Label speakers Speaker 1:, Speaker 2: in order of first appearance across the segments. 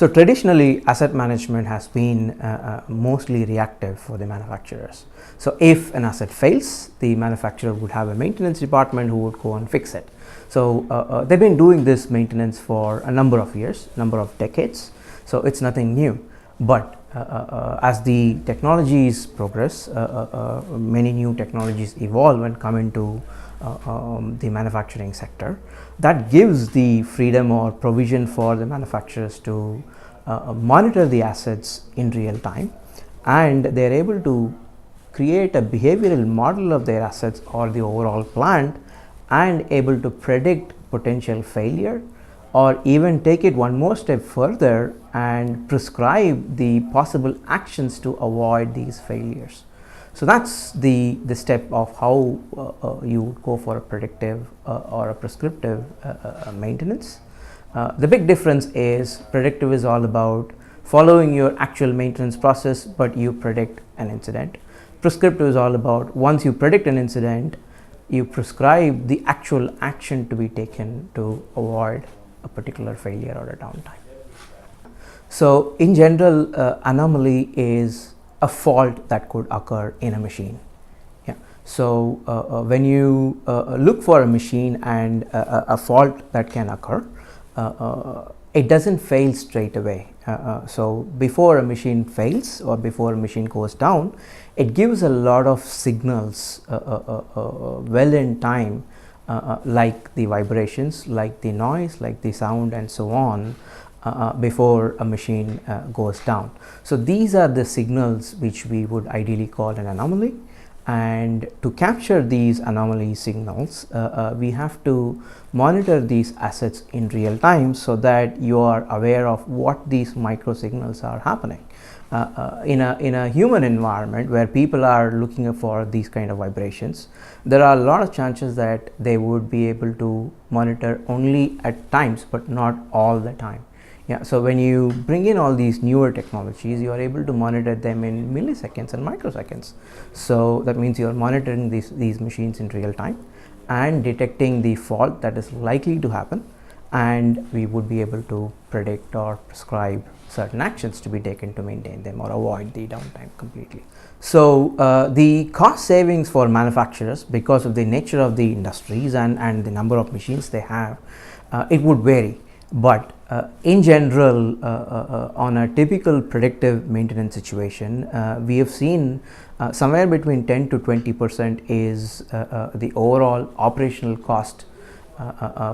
Speaker 1: So traditionally, asset management has been mostly reactive for the manufacturers. So if an asset fails, the manufacturer would have a maintenance department who would go and fix it. So they've been doing this maintenance for a number of years, number of decades. So it's nothing new. But as the technologies progress, many new technologies evolve and come into the manufacturing sector. That gives the freedom or provision for the manufacturers to monitor the assets in real time, and they are able to create a behavioral model of their assets or the overall plant and able to predict potential failure, or even take it one more step further and prescribe the possible actions to avoid these failures. So that's the step of how you would go for a predictive or a prescriptive maintenance. The big difference is predictive is all about following your actual maintenance process, but you predict an incident. Prescriptive is all about once you predict an incident, you prescribe the actual action to be taken to avoid a particular failure or a downtime. So in general, anomaly is a fault that could occur in a machine. Yeah. So when you look for a machine and a fault that can occur, it doesn't fail straight away. So before a machine fails or before a machine goes down, it gives a lot of signals well in time, like the vibrations, like the noise, like the sound, and so on, before a machine goes down. So these are the signals which we would ideally call an anomaly, and to capture these anomaly signals, we have to monitor these assets in real time so that you are aware of what these micro signals are happening. In a human environment where people are looking for these kind of vibrations, there are a lot of chances that they would be able to monitor only at times, but not all the time. Yeah, so when you bring in all these newer technologies, you are able to monitor them in milliseconds and microseconds. So that means you are monitoring these machines in real time and detecting the fault that is likely to happen, and we would be able to predict or prescribe certain actions to be taken to maintain them or avoid the downtime completely. So the cost savings for manufacturers, because of the nature of the industries and the number of machines they have, it would vary. But in general, on a typical predictive maintenance situation, we have seen somewhere between 10 to 20% is the overall operational cost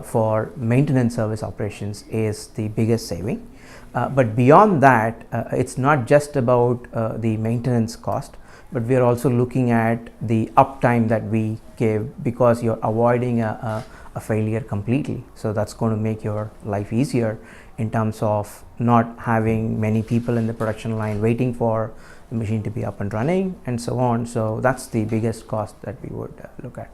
Speaker 1: for maintenance service operations is the biggest saving. But beyond that, it's not just about the maintenance cost, but we are also looking at the uptime that we give, because you're avoiding a failure completely. So that's going to make your life easier in terms of not having many people in the production line waiting for the machine to be up and running and so on. So that's the biggest cost that we would look at.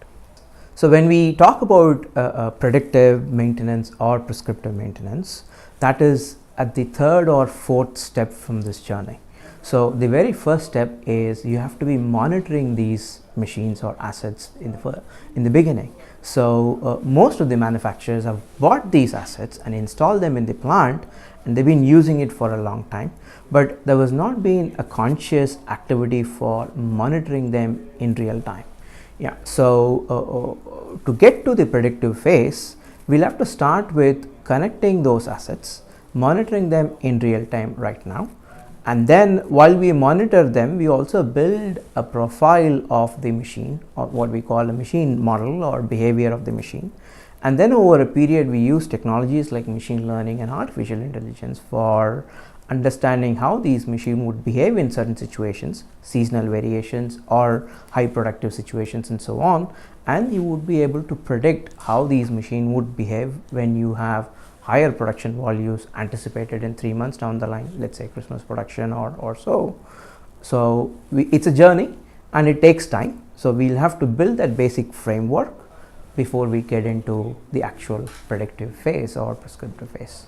Speaker 1: So when we talk about predictive maintenance or prescriptive maintenance, that is at the third or fourth step from this journey. So the very first step is you have to be monitoring these machines or assets in the beginning. So most of the manufacturers have bought these assets and installed them in the plant, and they've been using it for a long time, but there was not been a conscious activity for monitoring them in real time. Yeah. So to get to the predictive phase, we'll have to start with connecting those assets, monitoring them in real time right now. And then while we monitor them, we also build a profile of the machine, or what we call a machine model or behavior of the machine. And then over a period, we use technologies like machine learning and artificial intelligence for understanding how these machines would behave in certain situations, seasonal variations or high productive situations and so on. And you would be able to predict how these machines would behave when you have higher production volumes anticipated in 3 months down the line, let's say Christmas production or so. So it's a journey and it takes time. So we'll have to build that basic framework before we get into the actual predictive phase or prescriptive phase.